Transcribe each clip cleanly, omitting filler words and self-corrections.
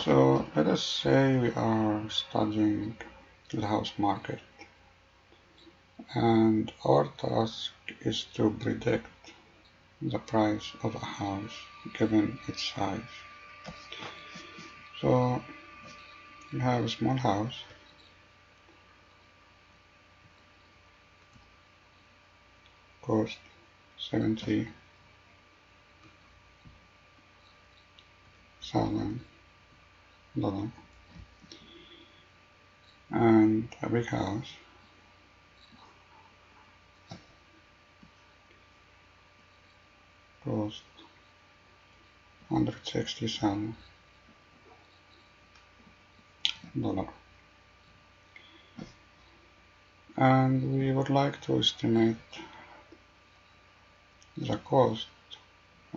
So let us say we are studying the house market, and our task is to predict the price of a house given its size. So you have a small house, cost $70,000, and a big house, cost $160,000. And we would like to estimate the cost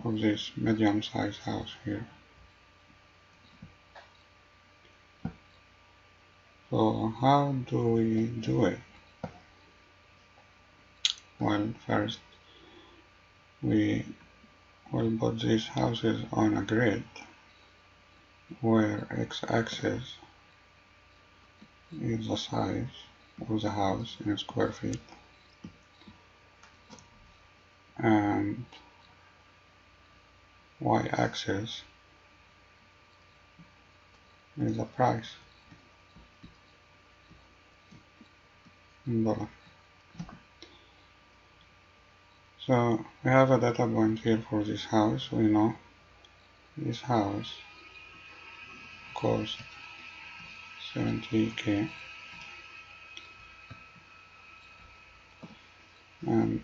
of this medium-sized house here. So how do we do it? Well, first we will put these houses on a grid where x-axis is the size of the house in square feet, and y-axis is the price in dollars. So we have a data point here for this house. We know this house cost $70,000, and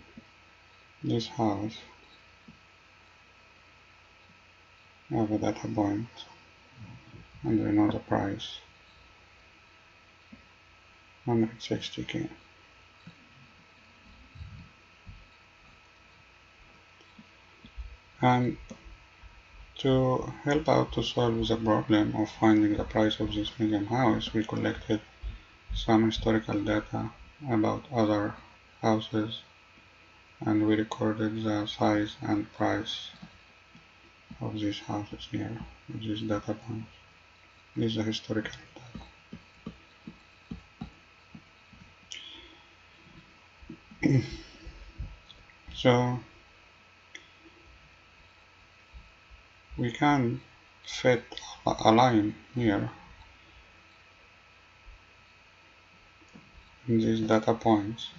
this house have a data point, and we know the price, $160,000. And to help out to solve the problem of finding the price of this medium house, we collected some historical data about other houses, and we recorded the size and price of these houses here, of these data points. This is the historical data. So we can fit a line here in these data points,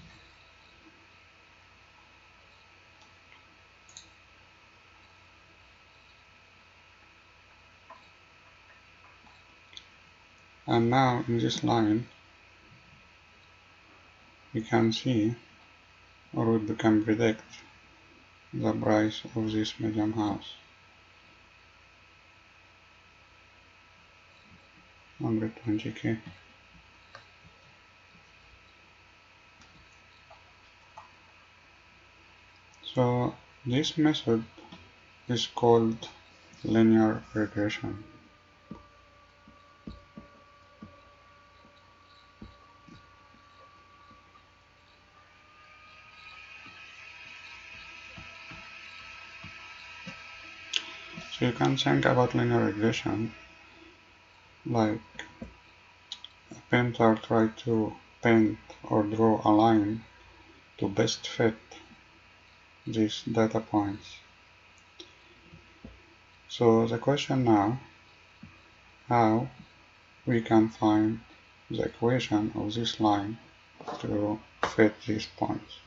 and now in this line we can see, or we can predict, the price of this medium house, $120,000. So this method is called linear regression. So you can think about linear regression like a painter tries to paint or draw a line to best fit these data points. So the question now, how we can find the equation of this line to fit these points.